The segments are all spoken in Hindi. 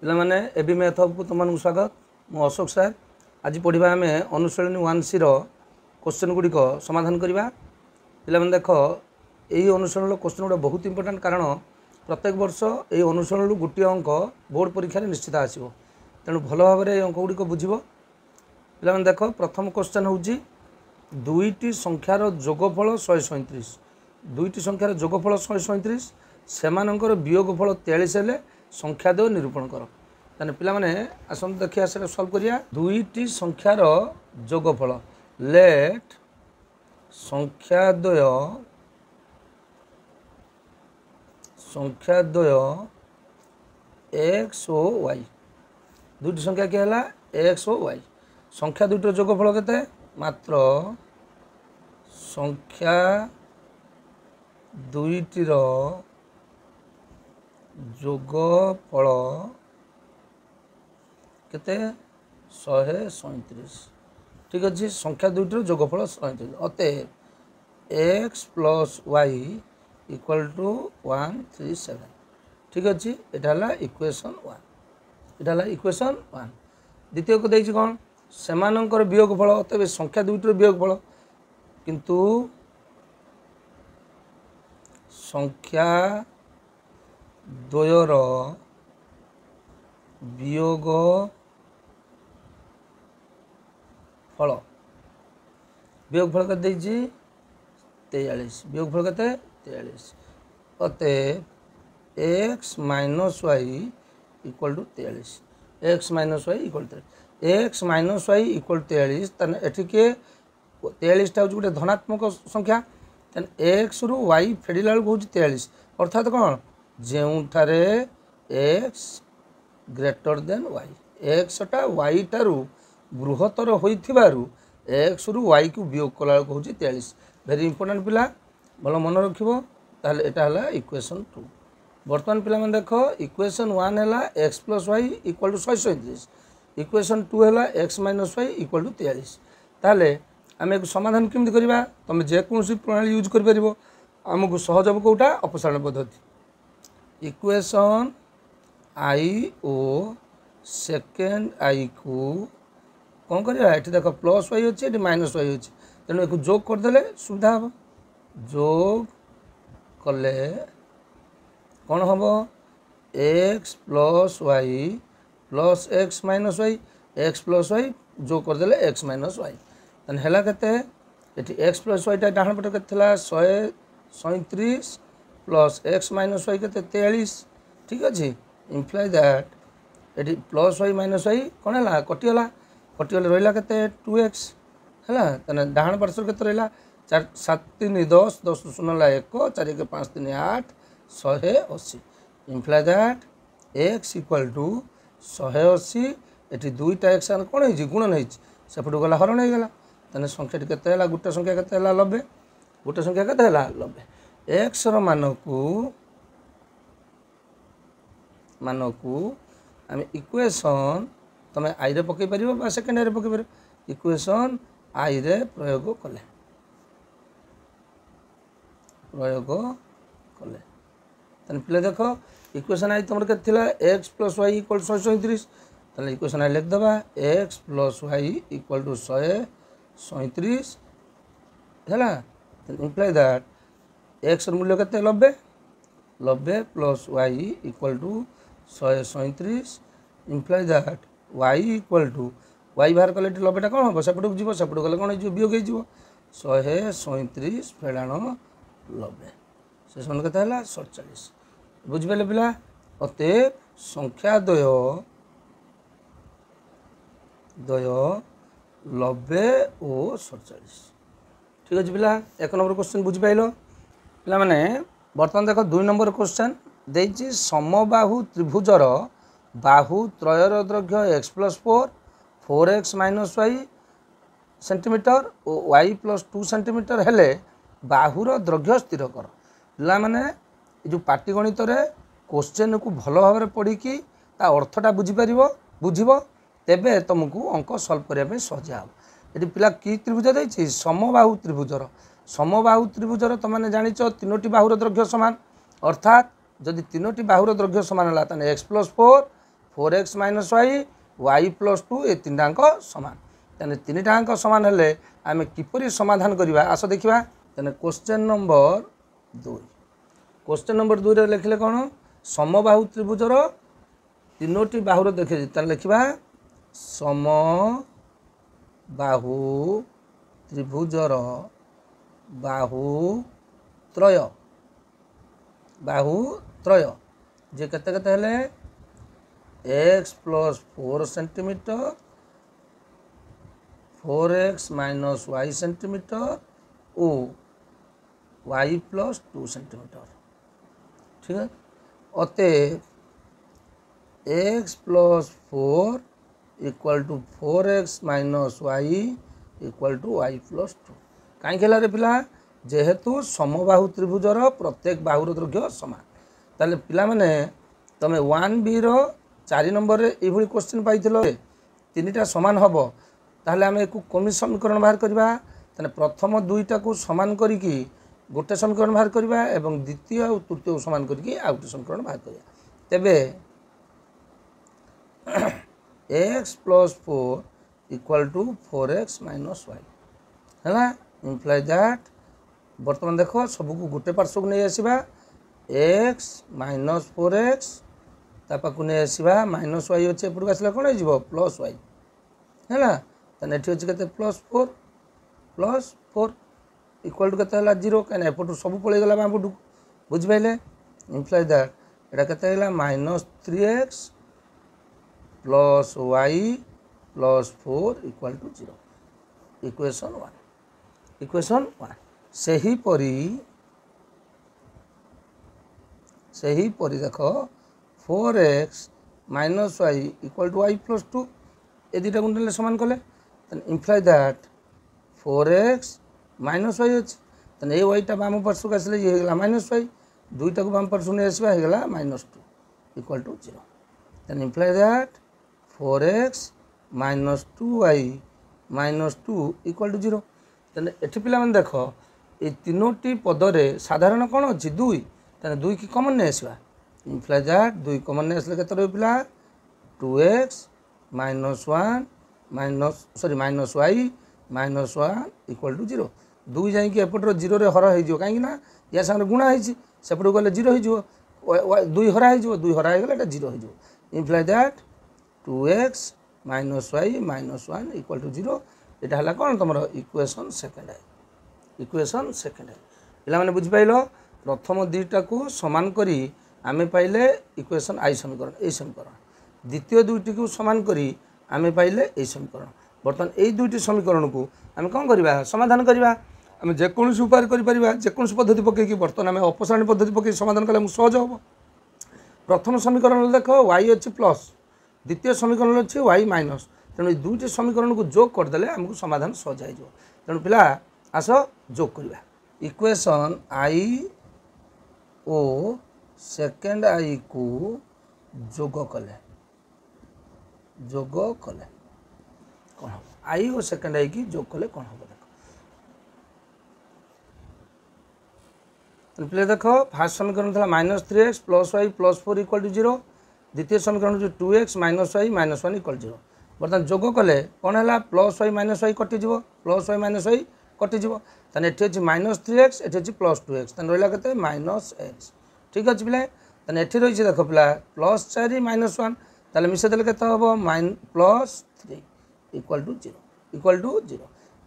पिलामाने एबी मैथ को तुमको स्वागत। मु अशोक सार। आज पढ़ा आम अनुशीलनी 1C क्वेश्चन गुड़िक समाधान करवा। पिलामाने देख यही अनुशीलन क्वेश्चन गुड़ा बहुत इंपोर्टेंट, कारण प्रत्येक वर्ष यही अनुशीलन गोटे अंक बोर्ड परीक्षा निश्चित आसो। तेणु भल भाव में अंक गुड़िक बुझ। पिलामाने देख प्रथम क्वेश्चन हूँ दुईटी संख्यार जोगफल 137। दुईटी संख्यार जोगफल 137 सेमानंकर वियोगफल 43 हेले संख्या द्वय निरूपण कर। ताने पिला माने आसन देखिया से सॉल्व करिया। दुईटी संख्यार जोगफल लेट संख्या द्वय x ओ y। दुईटी संख्या क्या है x ओ y। संख्या दुईटर जोगफल केते मात्र संख्या दुईटीर जोगफल केते 137। ठीक अच्छे। संख्या दुईटर जोगफल 137 अतएव x plus Y equal to 137। ठीक अच्छे। यहाँ इक्वेशन 1। यहाँ इक्वेशन 1। द्वितीय को देखिए कौन सेमानंकर वियोगफल अतएव संख्या दुईटर वियोगफल किंतु संख्या द्वयर वियोग फल वियोगफल के 43। वियोगफल के 43 अतएव x minus Y equal to 43। x minus Y equal 43। x minus Y equal 43 ताने एठी के 43 टा गोटे धनात्मक संख्या। ताने x रु y फेडिला बेलू हूँ 43 अर्थात कौन जोठारे x greater than y। x टा y टारू बृहत्तर होइथिबारु x रु y को वियोग कला हूँ 43। वेरी इंपोर्टेंट पिला भल मन रखिबो। ताहले एटा हला इक्वेशन 2। वर्तमान पिला मन देखो इक्वेशन 1 हला x plus Y equal to 137। Equation 2 हला x minus Y equal to 43। ताहले आम एक समाधान केमती करवा तुम जेकोसी प्रणाली यूज कर पारिबो। आमको सहज हम कोटा अपसारण पद्धति equation I O second I को कौन करवा ये देख प्लस वाई अच्छे ये माइनस वाई अच्छे तेणु एक जोग करदे सुविधा हम। जोग कले कौन हम x plus y plus x minus y x plus y जोग करदे एक्स माइनस वाई तेना है के एक्स प्लस वाईटा डाण पटे के 137 प्लस एक्स माइनस वाई के 43। ठीक अच्छे। इम्प्लाय दैट ये प्लस वाई माइनस वाई कौन है कटिगला कटिगले रहा के 2x है डाण पार्श्व के रहा 4 7 3 10 10 0 1 4 1 5 3 8 180। Imply that x equal to 180। ये दुईटा एक्स कौन है गुणन होपट गला हरण हो गला तेना संख्या के गोटे संख्या के 90। गोटे संख्या के 90। एक्स मान को आम इक्वेशन तुम आई रे पकई पार सेकेंड आई रे पकई पार इक्वेशन आई रे प्रयोग कले पे देख इक्वेशन आई तुम के एक्स प्लस वाई इक्वल 137। ताले इक्वेशन आई लिखिदेवा X plus Y equal to 137 है। इम्प्लाय दैट एक्स मूल्य के 90 plus Y equal to 137। Imply that Y equal to Y बाहर कले 90टा कौन हम सेपटू जीव सेपटू गले कौन हो वियोग हो 137 फेड़ाण 90 से समय के 47। बुझिपारे पिला अतएव संख्या द्वय 90 और 47। ठीक अच्छे पिला। एक नंबर क्वेश्चन बुझिपाइल पिला माने बर्तमान देख 2 नंबर क्वेश्चन देछि समबाहु त्रिभुजर बाहु त्रयर दैर्घ्य x plus 4 4x minus Y centimetre और y प्लस 2 सेंटीमीटर हेले बाहुर दैर्घ्य स्थिर कर। पिला माने जो पाटीगणित क्वेश्चन को भल भाव में पढ़ी अर्थटा बुझीपार बुझब तेबे तुमको अंक सल्व करने सहज हे। ये पिला कि त्रिभुज देती समबाहु त्रिभुजर। समबाहु त्रिभुजर तुमने जान 3टी बाहुर दैर्घ्य समान अर्थात जदि 3टी बाहुर दैर्घ्य समान है x plus 4 4x minus y y plus 2 ये तीन टाक सामान तेने तीन टाक सामान हेले आम किपरि समाधान करवा आस देखा तेने क्वेश्चन नंबर 2 क्वेश्चन नंबर 2 रे लिखले कौन समबाहु त्रिभुजर तीनोटी बाहुर देखे लिखा समबाहु त्रिभुजर बाहुत्रय जे केते केते हेले x plus 4 centimetre 4x minus Y centimetre ओ y प्लस 2 सेंटीमीटर ठीक है अते x plus 4 equal to 4x minus Y equal to Y plus 2 कहीं रे पिला जेहेतु समबाहु त्रिभुजर प्रत्येक बाहुर दैर्घ्य समान ताले पिला माने तमे 1b रो 4 नंबर रे एभली क्वेश्चन पाइथिलो तीनटा समान हबो ताले आमे को कमी समीकरण बाहर करबा ताले प्रथम दुईटा को समान करिकी गोटे समीकरण बाहर करबा एवं द्वितीय और तृतीय को समान करिकी आ गोटे समीकरण बाहर करबा तेबे x plus 4 equal to 4x minus y है इम्प्लाई दैट बर्तमान देख सबको गोटे पार्श्व को नहीं आसवा x माइनस 4x तापाक नहीं आसवा माइनस वाई अच्छे एपटू आसला कौन हो प्लस वाई है तेना ये अच्छे के प्लस 4 इक्वल टू के 0 कहीं एपटू सब पलैगला बामपटू बुझिपारे इम्प्लाई दैट एटा के minus 3x plus y plus 4 equal to 0 equation 1 सही परी देख 4x minus Y equal to Y plus 2 ये दुटा गुण समान कले imply that 4x minus Y अच्छे तेना ये वाईटा बाम पार्श्व आसले ये होगा माइनस वाई दुईटा को बाम पार्श्व नहीं आसवा होगा माइनस 2 इक्वल टू 0 तेना imply that 4x minus 2y minus 2 equal to 0 तेना एठी पिला मन देख ये तीनोटी पदरे साधारण कौन अच्छी 2 तेना 2 की कमन नहीं आसवा इम्प्लाई दैट 2 कमन नहीं आसले केते पिला 2x minus 1 minus y minus 1 equal to 0 2 जाइए एपटर 0 रे हर हो कहीं या सागर गुणा होपट गले 0 हो 2 हरा हो 2 हरा हो गला 0 हो imply that 2x minus y minus 1 equal to 0 यहाँ है कौन तुम इक्वेशन सेकेंड है पिला माने बुझिपाइल प्रथम दुईटा को समान करी आमे पाइले इक्वेशन आई समीकरण ए समीकरण द्वितीय दुईटी को समान करी आमे पाइले ए समीकरण बर्तमान यही दुईटी समीकरण को आम कौन करवा समाधान करवा आम जेकोसी उपाय कर जेकोसी पद्धति पकईकि बर्तमान आम अपसारणी पद्धति पकई समाधान कले सहज हम प्रथम समीकरण देख वाई अच्छी प्लस द्वितीय समीकरण अच्छे वाई माइनस तेणु दुईट समीकरण को जोग करदे आमको समाधान सहज हो तेणु पिला आस जोग करवा equation I O second I को जोग कले कौन हम आई और सेकेंड आई की जोग कले कौन हम देख पिले देख फास्ट समीकरण था minus 3x plus y plus 4 equal to 0 द्वितीय समीकरण जो 2x minus y minus 1 equal 0 बर्तमान जोग कले कौन है प्लस वाई माइनस वाई कटिज प्लस वाई माइनस वाई कटिज तेना ये अच्छी माइनस 3x ये अच्छी प्लस 2x तेना रहा के माइनस x ठीक अच्छे पिला तेना ये रही देख पिला प्लस 4 माइनस 1 ताले मिसेदेले के हम plus 3 equal to 0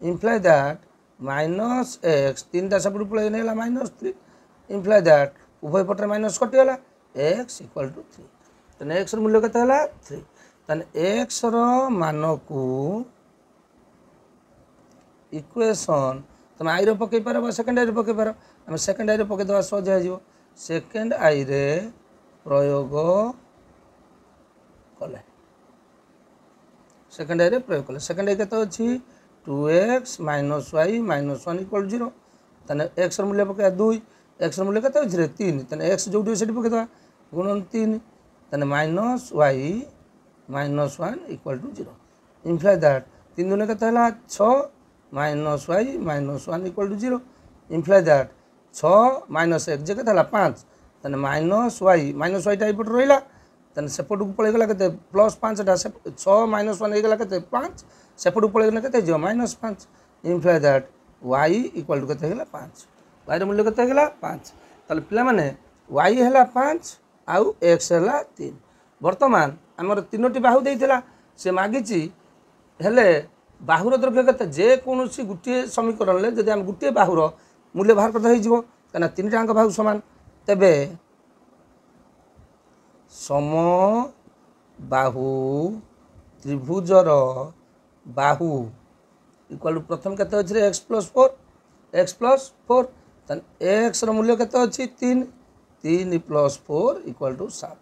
imply that minus x तीन टा सब पड़े नहीं माइनस 3 इम्प्लाई दैट उभय पटे माइनस कटिगला x इक्वल टू 3 तेना x मूल्य के 3 तेना x मान को इक्वेशन तुम आई रो पकई पार सेकेंड आई पकई पार आम सेकेंड आई पकईदे सहज हो सेकेंड आई रे प्रयोग कले सेकेंड आई प्रयोग कले सेकेंड आई के अच्छी 2x minus y minus 1 equal 0 तेना x मूल्य पकड़ा 2 x मूल्य के 3 तेना x जो पकईदे गुणन 3 तेना minus y minus 1 equal to 0 imply that 3 दूने के 6 minus y minus 1 equal to 0 imply that 6 minus 1 जे के 5 तेना माइनस वाई टाइप रहा तेन सेपट को पलैगला के +5 6 -1 होगा के 5 सेपट को पलैगला के -5 imply that y equal to के 5 y मूल्य के 5 ताले पिला माने y है 5 आउ x है 3 बर्तमान आमर 3टी बाहु देइथिला से मागिची हेले बाहुर द्रव्य के जेकोसी गोटे समीकरण में जब आम गोटे बाहुर मूल्य बाहर करते हो कहीं 3टाक बाहु सामान तेबे सम बाहु त्रिभुजर बाहु इक्वल प्रथम के एक्स प्लस फोर एक्स मूल्य के 3 3 + 4 इक्वल टू 7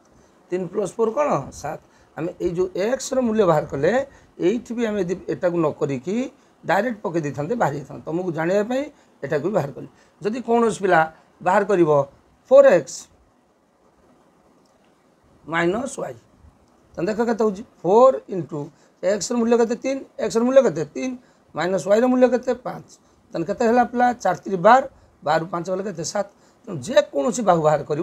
3 + 4 कौन 7 आम यो एक्स मूल्य बाहर कले ये भी आम एटा न करी डायरेक्ट पकई दे था बाहरी था तुमको जानवाई एटा भी बाहर कली जदि कौन पिला बाहर कर 4x माइनस वाई तो देख के 4 × एक्स मूल्य के 3 एक्स मूल्य के 3 माइनस वाई मूल्य के 5 तेन के पिला 4 3 12 12 5 गले के 7 तेणु जेकोसी बाहु बाहर कर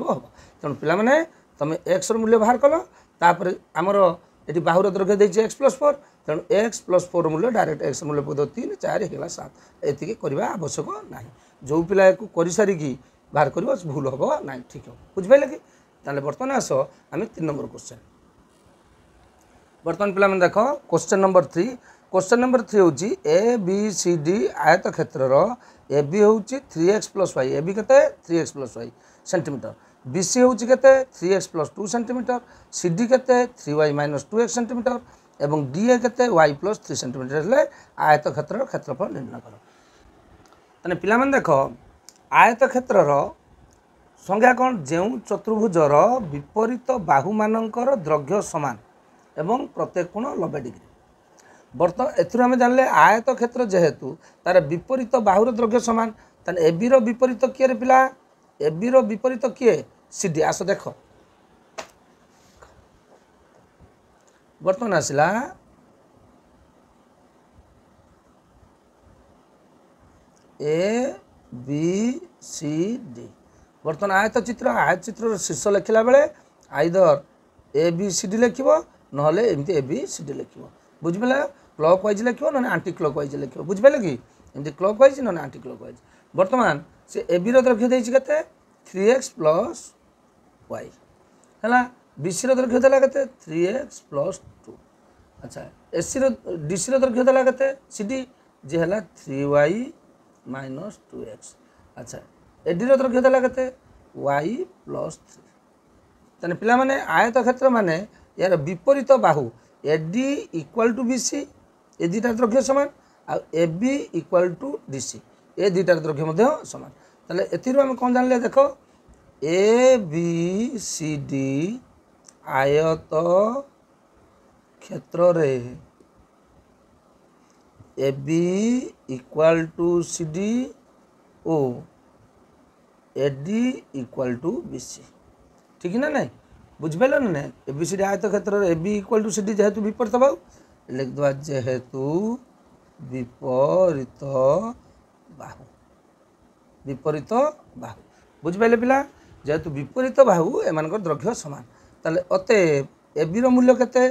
तेणु पे तुम एक्स मूल्य बाहर कल तापर आमर ये बाहुर द्रव्य देती एक्स + 4 तेणु एक्स + 4 मूल्य डायरेक्ट एक्स मूल्य पद 3 4 होगा 7 ये करवा आवश्यक ना जो पिला कर सारिकी बाहर कर भूल हम ना ठीक है बुझे कि ताले बर्तमान आस आम 3 नंबर क्वेश्चन बर्तमान पिला देख क्वेश्चन नंबर 3 क्वेश्चन नंबर 3 हूँ ए बी सी डी आयत क्षेत्र ए बी हूँ 3x + y ए बी के 3x + y centimetre B C हूँ के 3x + 2 सेंटीमीटर सी डी के 3y - 2x सेंटीमीटर एवं डी ए के y + 3 सेंटीमीटर हेल्ले आयत क्षेत्र क्षेत्रफल निर्णय कर तने पिला देख आयत क्षेत्र संज्ञा कौन जो चतुर्भुजर विपरीत बाहु मानकर द्रव्य समान एवं प्रत्येक कोण 90 डिग्री बर्तमान एम जानले आयत क्षेत्र जेहेतु तार विपरीत बाहुर द्रव्य समान तेन ए बी विपरीत किए पिला ए बी विपरीत किए सी डी आस देख बर्तमान आसला ए बी सी डी बर्तमान आयत चित्र शीर्ष लिखला बेले either A B C D लिख ना एमती ए बी सी डी लिख बुझिपारे क्लॉक वाइज लिख ना आंटी क्लॉक वाइज लिख बुझिपारे कि एमती क्लॉक वाइज ना आंटी क्लॉक वाइज बर्तमान से ए बी द्रव्य देती के 3x + y है बी सी द्रव्य देला के 3x + 2 अच्छा एस सी डी सी द्रव्य देला के सी डी जे है 3y - 2x अच्छा एडी द्रव्य देला के y + 3 तेने पिला माने आयत क्षेत्र माने यार विपरीत बाहु AD equal to B C ए दुटा द्रव्य सामान आ A B equal to D C ए दुटा द्रव्य सामान ताले एथिरु हम कौन जानले देख ए बी सी डी आयत क्षेत्र रे A B equal to C D ओ A D equal to B C ठीक ना नहीं बुझिपाल ना ए बी सी डी आयत क्षेत्र A B equal to C D जेहेतु विपरीत बाहु लिख दवा जेहेतु विपरीत बाहु बुझिपारे पिला जेहेतु विपरीत बाहु एम द्रव्य सामान ताले अते ए बी मूल्य केते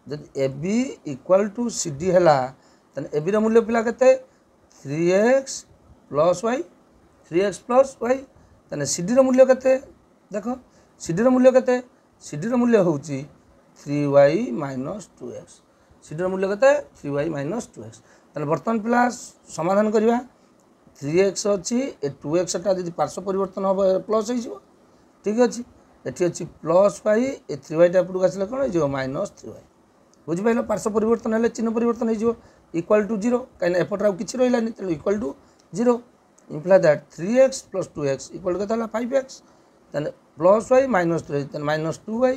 जब A B equal to C D है ए बी मूल्य पिला के 3x + y 3x + y तेने सी डी मूल्य के देख सी डी मूल्य के सी डी मूल्य हूँ 3y - 2x सी डी मूल्य के 3y - 2x तेने बर्तमान पिला समाधान करवा 3x अच्छी 2x टा जी पार्श्व परिवर्तन हम प्लस हो ठीक अच्छे ये अच्छी +y ए 3y टा एपटू आसले कौन हो -3y बुझिपाल पार्श्व परिवर्तन है चिन्ह परिवर्तन हो इक्वल टू 0 कहीं एपट आउ कि रही तेणु equal to 0 imply that 3x + 2x equal के 5x तेन +y - 2y तेन -2y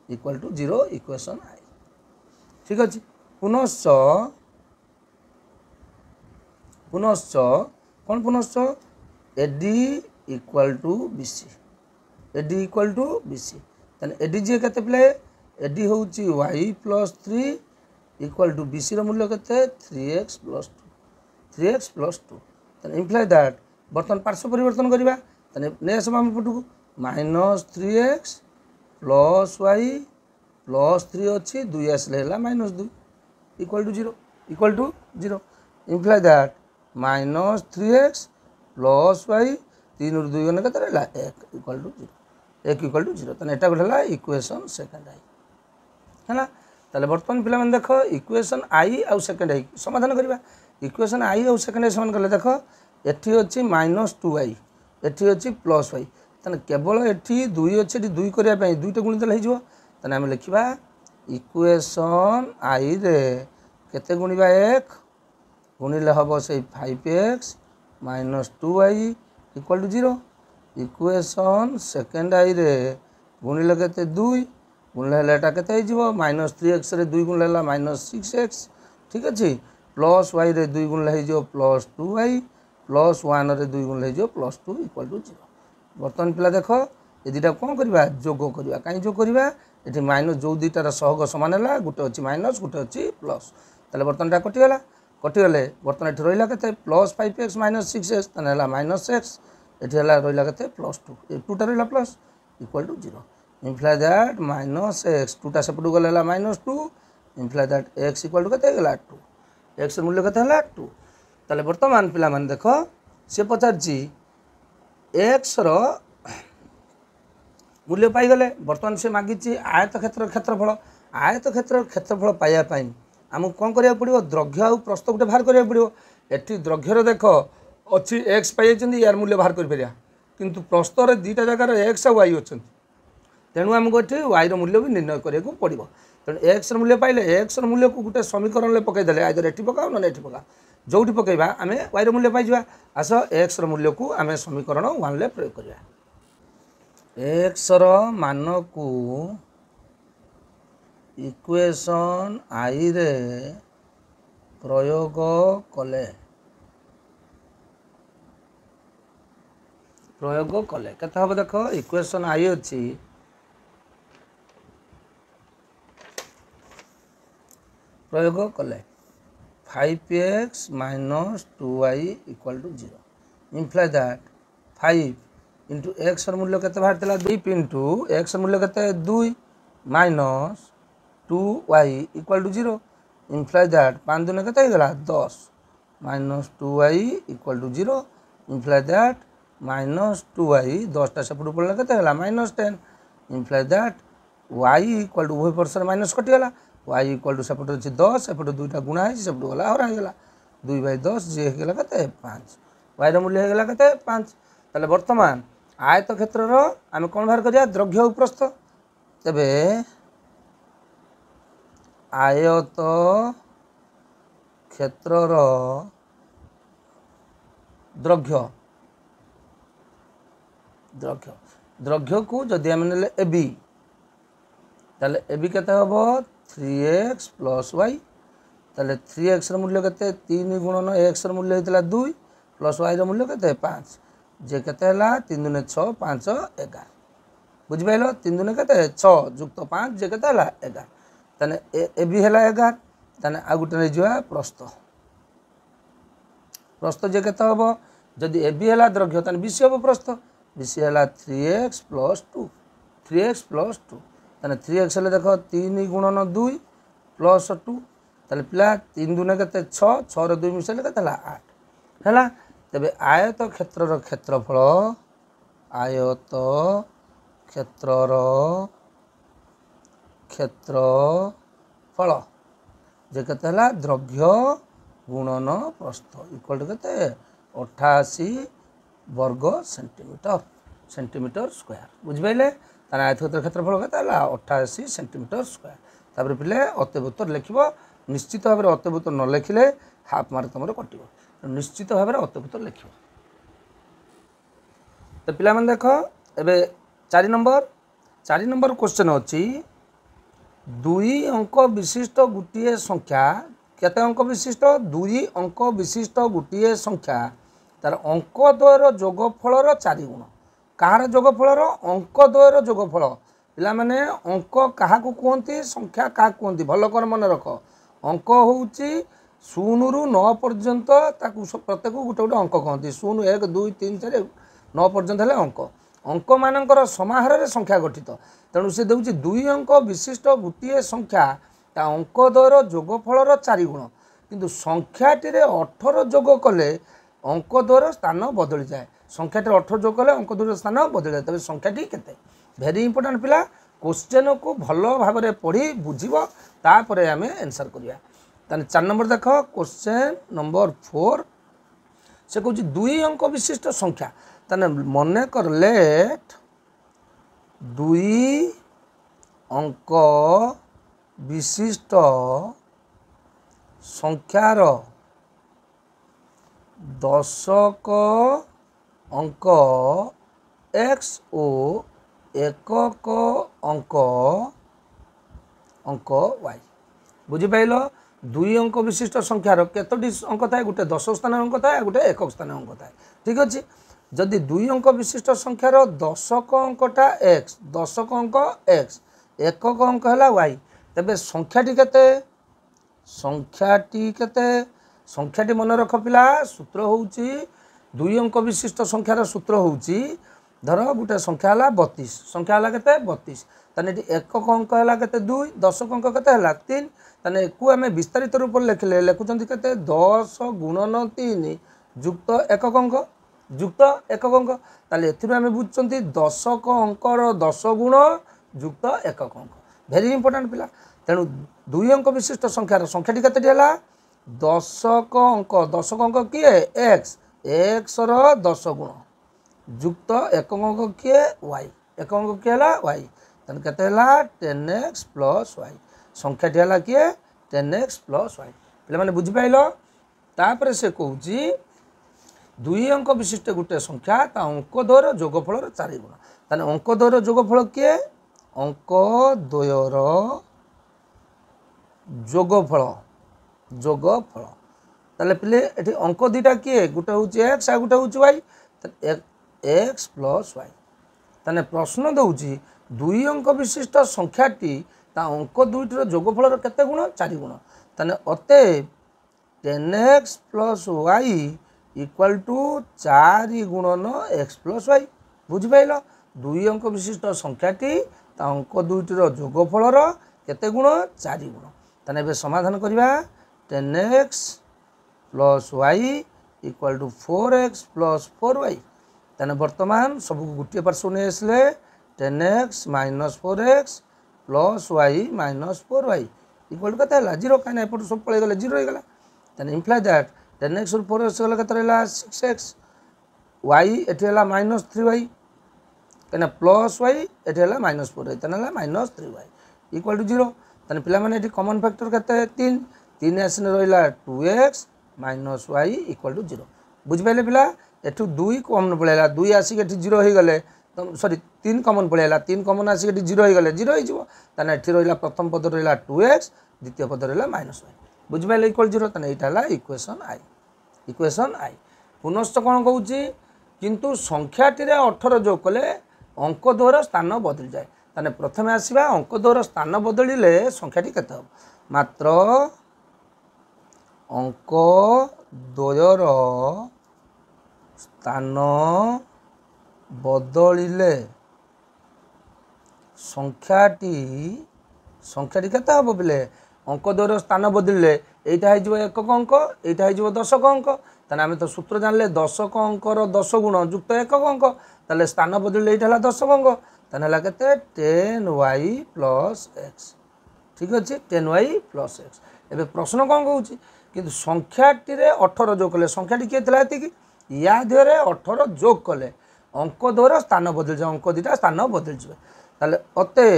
इक्वल टू 0 इक्वेशन आई ठीक अच्छे पुनश्च कौन पुनश्च AD equal to B C AD equal to B C तेन एडी जी के पिले एडी हूँ y + 3 equal to B C मूल्य के 3x + 2 तेन इम्प्लाय दैट बर्तमान पार्श्व परिवर्तन करवा तेने नहीं आस पटू -3x प्लस वाई प्लस 3 अच्छी 2 आसले -2 equal to 0 imply that -3x plus y 3 रु 2 गने केते रहला 1 इक्वल टू 0 तने एटा गला इक्वेशन सेकंड आई है ताले बर्तमान पिला मन देख इक्वेशन आई आउ सेकंड आई समाधान करबा इक्वेशन आई आउ सेकंड आई समान करले देख एठी अछि -2y एठी अछि +y तने केवल एठी 2 अछि एठी 2 करिया पई 2 टे गुणित ले हिजो तने हम लिखिबा इक्वेशन आई रे केते गुणिबा 1 गुणिले हबो से 5x - 2y equal to 0 equation second आई रे गुणिले केते 2 गुणिले हला एटा केते हिजो -3x रे 2 गुणिले हला -6x ठीक अछि प्लस y रे 2 गुणिले हिजो +2y प्लस 1 रे 2 गुणिले हिजो +2 इक्वल टू 0 बर्तमान पिला देख ए दुटा कोन करबा जोग करबा काई जोग करबा एठी माइनस जो दुटार सहग समान है गोटे अच्छी माइनस गोटे अच्छी प्लस ताले बर्तन टा कटिगला कटिगले बर्तन एठी रहिला केते +5x - 6x तने हला -x एठी हला रहिला केते +2 ए 2 टा रहिला plus equal to 0 imply that -x 2 टा सेपटू गले हला -2 imply that x equal to केते गला 2 x मूल्य केते हला 2 ताले वर्तमान पिला मान देखो से पचारची x रो मूल्य पाई गले बर्तमान से मागिची आयत क्षेत्रफल पाइबा पई आमको कौन करिया पड़िबो द्रव्य आ प्रस्थ गोटे बाहर करिया पड़िबो एठी द्रव्यर देख अच्छी x पाई जंदी यार मूल्य बाहर कर परिया किंतु प्रस्थ रे दीटा जगह रे x आ y अछन तेणु आमको एठी y रो मूल्य भी निर्णय करिया को पड़िबो तेणु x रो मूल्य पाइले x रो मूल्य को गोटे समीकरण ले पकई देले आइदर एठी पकाओ न एठी पका जोठी पकईबा आमे y रो मूल्य पाई जिबा आस x रो मूल्य को आमे समीकरण 1 ले प्रयोग करिया x रो मान को इक्वेशन आई रे प्रयोग कले केते हम देख इक्वेशन आई अछि प्रयोग कले 5x - 2y equal to 0 imply that 5 into x मूल्य केते बाहर तला 2 इंटू x मूल्य केते 2 minus 2y equal to 0 imply that 5 दुने केते गला 10 minus 2y equal to 0 imply that -2y 10 टा सेपटू पड़ला केते हला -10 imply that y equal to उभय परसर माइनस कटि गला y इक्वल टू सेपटू अछि 10 सेपटू दुईटा गुणा है सेपटू गला हरा गला 2/10 जे गला केते 5 y रो मूल्य गला केते 5 ताले वर्तमान आयत क्षेत्र रो आमे कोन बाहर करिया द्रव्य उपप्रस्थ तबे आयत क्षेत्र रो द्रव्य को जदि आम नेले एबी ताले एबी केते हबो 3x + y ताले 3x रो मूल्य केते 3 गुणन x रो मूल्य हेतला 2 प्लस y रो मूल्य केते 5 जे केते हला 3 दुने 6 5 11 बुझ पाइलो 3 दुने केते 6 जुक्त 5 जे केते हला 11 तने एबी हला 11 तने आ गुटे नै जिवा प्रस्थ जे केते हबो जदि एबी हला द्रव्य तने बीसी हबो प्रस्थ बीसी हला 3x + 2 तने 3x हले देखो 3 गुणन 2 प्लस 2 ताले पिला 3 दुने केते 6 6 रे 2 मिसले केते हला 8 हला तबे आयत क्षेत्र रो क्षेत्रफल जे केते हला द्रव्य गुणन प्रस्थ इक्वल टू केते 88 वर्ग सेंटीमीटर स्क्वायर बुझ पाइले तार आयत क्षेत्रफल केते हला 88 सेंटीमीटर स्क्वायर तापर पिले अत्यबुत्तर लिखिबो निश्चित भाव में अत्यबुत्तर न लिखिले हाफ मार्क तुम कटिबो निश्चित भाव में अत्यबुत्तर लिखिबो तो पिला मन देख एबे 4 नंबर क्वेश्चन अछि 2 अंक विशिष्ट गुटिए संख्या केते अंक विशिष्ट 2 अंक विशिष्ट गुटिए संख्या तार अंक द्वयर जोगफल 4 गुण कहार जोगफल अंक द्वयर जोगफल पिला माने अंक कहा को कहती संख्या क्या कहती भल कर मन रख अंक हूँ 0 ରୁ 9 पर्यंत प्रत्येक गोटे गोटे अंक कहती 0 1 2 3 4 9 पर्यंत है अंक अंक मानकर समाहार संख्या गठित तेणु से देउछि 2 अंक विशिष्ट गोटे संख्या ता अंक द्वयर जोगफलर 4 गुण किंतु संख्याटी 18 जोग कले अंक द्वयर स्थान बदली जाए संख्याटी 18 जोग कले अंक द्वयर स्थान बदली जाए तबे संख्याटी केते वेरी इंपोर्टेंट पिला क्वेश्चन को भलो भाव में पढ़ी बुझिबो तापरे आमे आंसर करिया ताने 4 नंबर देख क्वेश्चन नंबर 4 से कहूँ 2 अंक विशिष्ट संख्या ताने मन कर लेट 2 अंक विशिष्ट संख्यार दशक अंक x ओ एकक अंक अंक y बुझिपाइल 2 अंक विशिष्ट संख्यार केतोटी अंक थाए गोटे 10 स्थान अंक थाए गोटे एकक स्थान अंक थाए ठीक अच्छे जदि 2 अंक विशिष्ट संख्यार दशक अंकटा x दशक अंक x एकक अंक है y तेबे संख्याटी केते संख्याटी मन रख पिला सूत्र होउची 2 अंक विशिष्ट संख्यार सूत्र होउची धर गोटे संख्या है 32 संख्या है केते 32 ताने एकक अंक है केते 2 दशक अंक केते है 3 ताने को आमे विस्तारित रूप लिखले लिखुचंती केते 10 गुणन 3 युक्त एकक अंक ताले एथिरु आमे बुझचंती दशक अंकर 10 गुण युक्त एकक अंक वेरी इंपोर्टेंट पिला तेणु 2 अंक विशिष्ट संख्यार संख्याटी केतेटी हला दशक अंक किए x रो 10 गुण युक्त एकक अंक किए y एकक अंक किए हला y तन केते हला 10x प्लस y संख्याटी हला किए 10x प्लस y पिला माने बुझि पाइलो तापर से कहूची 2 अंक विशिष्ट गोटे संख्या ता अंक द्वयर जोगफल 4 गुण ताने अंक द्वयर जोगफल किए अंक द्वयर जोगफल ताले पिले एठी अंक दुटा किए गोटे होची x आ गोटे होची y x प्लस y ताने प्रश्न दउची 2 अंक विशिष्ट संख्याटी ता अंक दुईटर जोगफल केते गुण 4 गुण ताने अते 10x plus y equal to 4 गुणन x प्लस y बुझि पाइल 2 अंक विशिष्ट संख्याटी ता अंक दुईटर जोगफल केते गुण 4 गुण ताने बे समाधान करिवा 10x plus y equal to 4x plus 4y ताने वर्तमान सब गोटे पार्श्व नहीं आसले 10x minus 4x plus y minus 4y equal to केते 0 कहीं एपट सब पळे गले 0 हो गला ताने इम्प्लाई दैट 10x और 4x गला केते रहला 6x y एठी हला माइनस 3y कहीं प्लस y एठी हला माइनस 4y ताने हला माइनस 3y इक्वल टू 0 ताने पिला माने एठी कॉमन फैक्टर केते 3 3 आसने रहला 2x minus y equal to 0 बुझ पाइले पिला एठू 2 कॉमन पळेला 2 आसी एठी 0 हो गले सॉरी 3 कॉमन पळेला 3 कॉमन आसी एठी 0 हो गले 0 हो जिवो ताने एठी रहला प्रथम पद रहला 2x द्वितीय पद रहला माइनस y बुझ पाइले इक्वल 0 ताने एटा हला इक्वेशन i पुनश्च कोन कहूची किंतु संख्याटी रे 18 जोग कले अंक द्वयर स्थान बदली जाए ताने प्रथमे आसीबा अंक द्वयर स्थान बदलिले संख्याटी केते हो मात्र अंक द्वयर स्थान बदलिले संख्याटी केते हो बिले अंक द्वयर स्थान बदलिले एटा है जिवो एकक अंक एटा है जिवो दशक अंक ताने आमे तो सूत्र जानले दशक अंकर 10 गुण युक्त एकक अंक ताले स्थान बदलिले एटा हला दशक अंक ताने हला केते 10y प्लस x ठीक अछि 10y प्लस x एबे प्रश्न कोन कहूची किंतु संख्याटी रे 18 जोग कले संख्याटी के थला एति कि या देरे 18 जोग कले अंक द्वारा स्थान बदल जाए अंक दुटा स्थान बदल जाए ताले अते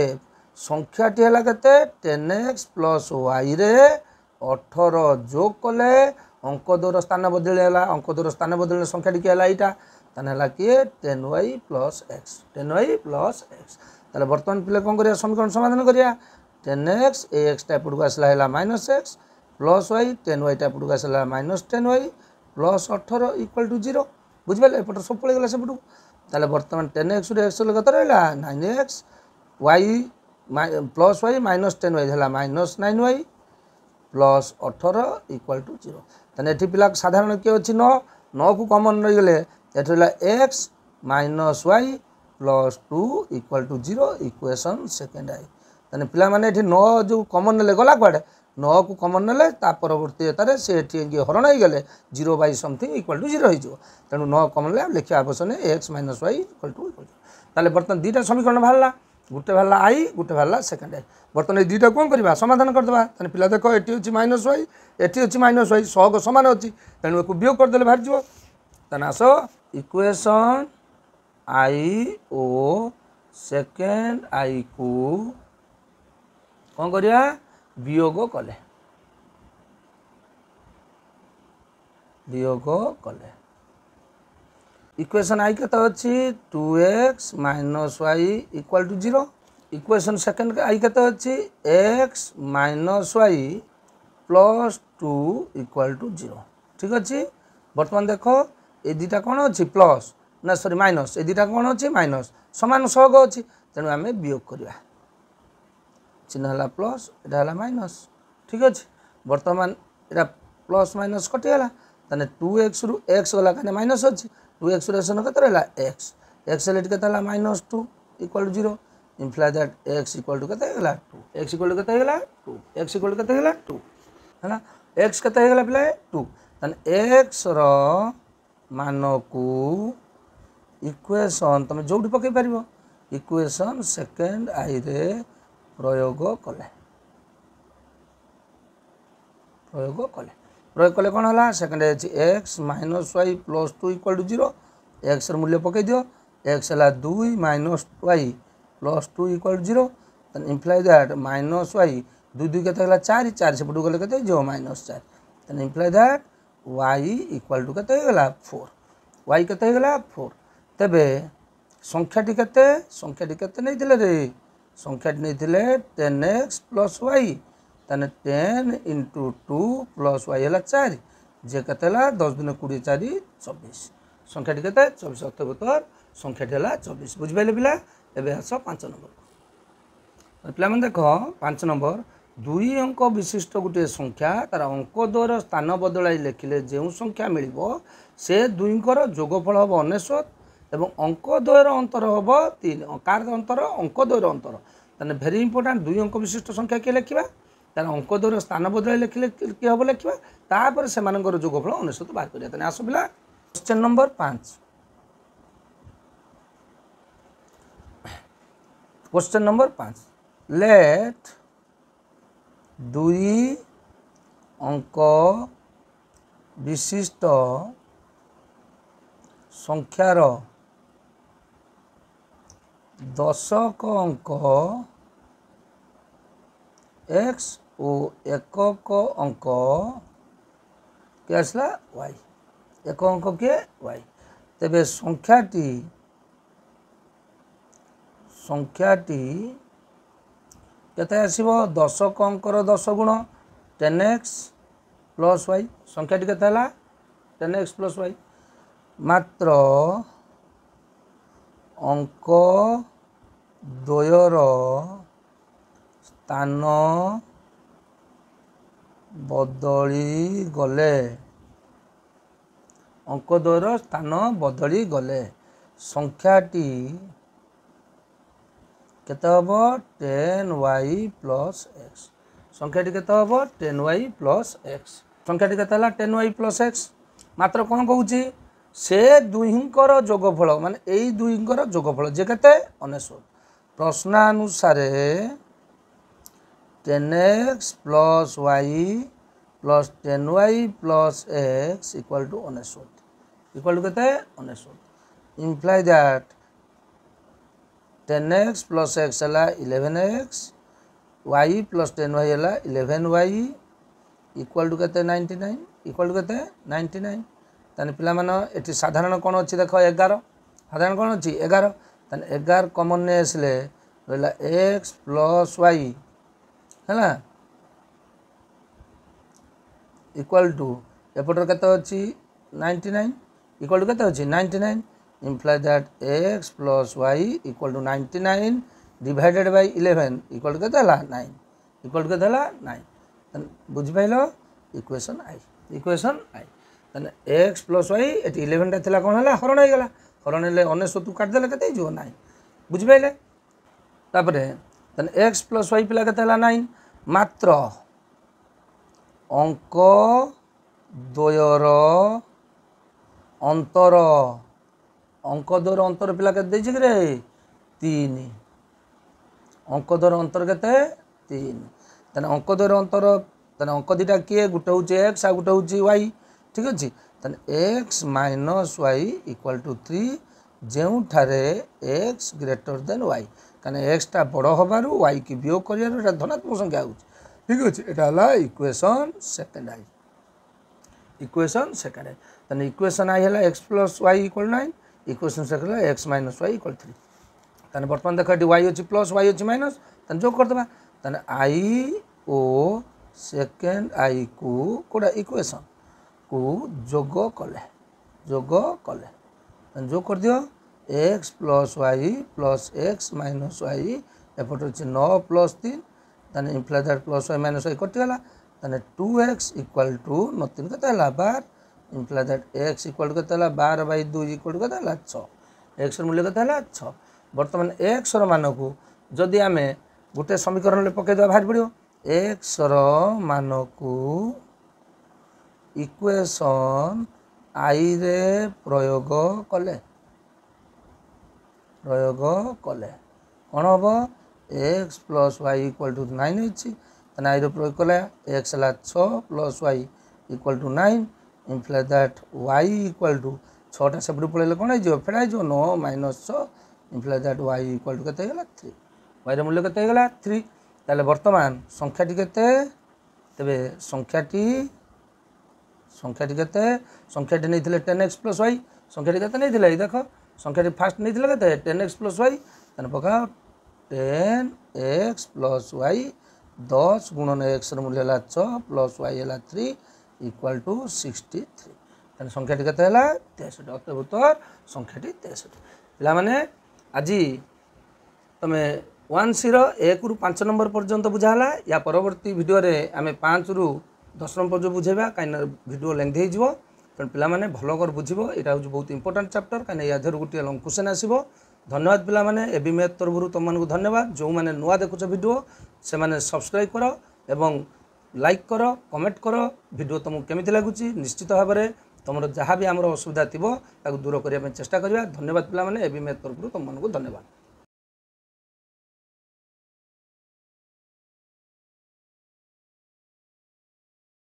संख्याटी हला केते 10x प्लस y रे 18 जोग कले अंक द्वारा स्थान बदल हला अंक द्वारा स्थान बदल संख्याटी के हला एटा ताने हला कि 10y प्लस x ताले वर्तमान पिले कोन करिया समीकरण समाधान करिया 10x ax टा पुडको आसला हला -x प्लस y 10y टा पुडको आसला -10y प्लस 18 इक्वल टू 0 बुझबेले एपट सब पळे गला सेपटू ताले वर्तमान 10x रे x लगत रहला 9x y plus y -10y हला -9y प्लस 18 इक्वल टू 0 तने एठी पिला साधारण के अछि 9 को कॉमन रही गले एठी हला x - y plus 2 equal to 0 equation second I ताने पिला माने एठी 9 जो कॉमन नेले गला क्वाडे 9 को कॉमन नेले ता परवर्ती एतारे से एठी हरण हो गले 0 बाय समथिंग इक्वल टू 0 हो जो तेणु 9 कॉमन ले लिखिया आवश्यक है x - y इक्वल टू ताले बर्तन दीटा समीकरण बाहरला गुटे बाहरला आई गुटे बाहरला सेकेंड आई बर्तन ए दीटा कोन करबा समाधान कर देबा ताने पिला देखो एठी होची -y एठी होची -y सहग समान होची तेणु को वियोग कर देले बाहर जो ताने आसो equation I O second I को कौन करिया वियोग कले इक्वेशन आई केते अछि 2x - y equal to 0 equation second I केते अछि x - y plus 2 equal to 0 ठीक अछि वर्तमान देखो ए दीटा कौन अच्छी प्लस ना सॉरी माइनस ए दीटा कौन अच्छी माइनस समान सहग अच्छी तेणु आम वियोग करवा चिन्ह है प्लस एटा है माइनस ठीक अच्छे बर्तमान एटा प्लस माइनस कटिगला ताने 2x रु x गला कहीं माइनस अच्छी 2x रेसन के एक्स एक्स हेल्ट के -2 equal to 0 imply that x equal to के 2 x इक्वल टू के 2 x इक्वल टू के 2 है x के पिला 2 ताने x रो मान को इक्वेशन तुम जो पकई पार इक्वेशन सेकेंड आई रे प्रयोग कले कौन है second x -y plus 2 equal to 0 x मूल्य पकई दियो एक्स है 2 - y plus 2 equal to 0 imply that -y 2 2 के 4 4 से पटू गले के जो -4 imply that y equal to के 4 y के 4 तेबे संख्याटी केते नहीं रे संख्याटी नहीं 10x प्लस y ताने 10 इंटू 2 प्लस y है 4 जे के 10 दिन 20 4 24 संख्याटी के 24 अर्थबोधर संख्याटी है 24 बुझे पिला एवं आस 5 नंबर पिला देख 5 नंबर 2 अंक विशिष्ट गोटे संख्या तार अंक द्वयर स्थान बदलाई लिखिले जो संख्या मिल से दुईकर जोगफल हम 99 एवं अंक द्वयर अंतर हम 3 कार अंतर अंक द्वयर अंतर ताने भेरी इंपोर्टाट 2 अंक विशिष्ट संख्या किए लिखा तार अंक द्वयर स्थान बदलाई लिखिले किए हम लिखा तापर से जोगफल 99 बाहर करिया आस पिला question number 5 question number 5 let 2 अंक विशिष्ट संख्यार दशक अंक x और एकक अंक के आसला y एक अंक के y तेबे संख्याटी केते आसीबो दशक अंकर 10 गुण 10x प्लस y संख्याटी केते हला 10x प्लस y मात्र अंक द्वयर स्थान बदली गले अंक द्वयर स्थान बदली गले संख्याटी केते हबो 10y प्लस x संख्याटी केते हबो 10y प्लस x संख्याटी केते हला 10y प्लस x मात्र कौन कहूँ से दुईकर जोगफल माने यही दुईकर जोगफल जे केते 99 प्रश्नानुसार 10x plus y plus 10y plus x equal to 99 equal to केते 99 imply that 10x plus x है 11x y प्लस 10y है 11y इक्वल टू केते 99 इक्वल टू केते 99 ताने पिला मानो एटी साधारण कौन अच्छी देख 11 साधारण कौन अच्छी 11 ताने 11 कॉमन ने आसले रहा x प्लस y है इक्वल टू एपटर केते अच्छी 99 इक्वल टू केते अच्छी 99 imply that x plus y equal to 99 divided by 11 equal to केते 9 इक्वल टू केते 9 बुझ पाइलो इक्वेशन आई तने x प्लस y एटी 11 टा थिला कोन हला हरण हो गला हरण ले 99 तू काट देले केते जो 9 बुझिपारे तापर एक्स प्लस वाई पिला के 9 मात्र अंक द्वयर अंतर अंक द्वयर अंतर पिला के 3 अंक द्वयर अंतर के 3 तेना अंक द्वयर अंतर तेना अंक दुटा किए गोटे हूँ एक्स आ गोटे हूँ वाई ठीक अच्छे x minus y equal to 3 जो ठारे एक्स ग्रेटर देन वाई कहीं एक्सटा बड़ हबार वाई की वियोग कर धनात्मक संख्या हो ठीक अच्छे यहाँ equation second I equation second I तेना इक्वेशन आई है x plus Y equal 9 equation second है एक्स माइनस वाई इक्वल 3 तेना बर्तमान देख ये वाई अच्छी प्लस वाई अच्छी माइनस तेना जो करदे तेना आई ओ सेकेंड आई को कोड़ा इक्वेशन को जोग कले जो कर दियो X plus x minus Y एपट अच्छे 9 प्लस 3 तेना imply that plus Y minus Y कटिगला तेना 2x इक्वल टू 3 के 12 इम्प्लाय दैट एक्स इक्वल के 12/2 इक्वल के 6 एक्स मूल्य के 6 बर्तमान एक्स मान को जदि आम गोटे समीकरण पकईदे बाहर पड़ो एक्स मान को इक्वेशन आई रे प्रयोग कले कौन हम x plus Y equal to 9 अच्छी तेना आई प्रयोग कले एक्स है 6 plus Y equal to 9 imply that Y equal to 6टा सेपटे पड़े कौन हो फेड़ा हो 9 minus 6 imply that Y equal to के 3 वाई मूल्य के 3 ताले वर्तमान संख्याटी केते तेबे संख्याटी केते संख्याटी नहीं 10x प्लस वाई संख्याटी केते नहीं देख संख्याटी फास्ट नहीं के 10x प्लस वाई तेना पका 10x प्लस वाई 10 गुणन एक्स मूल्य है 6 प्लस वाई है 3 इक्वाल टू 63 तेना संख्याटी केते 63 अतः उत्तर संख्याटी 63 पिला माने आज तुम 1 रो 1 रु 5 नंबर पर्यंत बुझाला या परवर्ती वीडियो रे आमे 5 रु 10 नंबर जो बुझेबा कहीं वीडियो लेंथी हो तेणु पे भल कर बुझब यहाँ हूँ बहुत इंपोर्टेंट चैप्टर कहीं या गोटे लंग क्वेश्चन आसो धन्यवाद पिला माने एबी मैथ तरफ तुमको धन्यवाद जो मैंने नुआ देखुच वीडियो से मैंने सब्सक्राइब कर एवं लाइक कर कमेंट कर वीडियो तुमको केमी लगुच निश्चित भाव में तुम जहाँ भी आम असुविधा थी दूर करने चेष्टा करवा धन्यवाद पिला माने एबी मैथ तरफ तुमको धन्यवाद।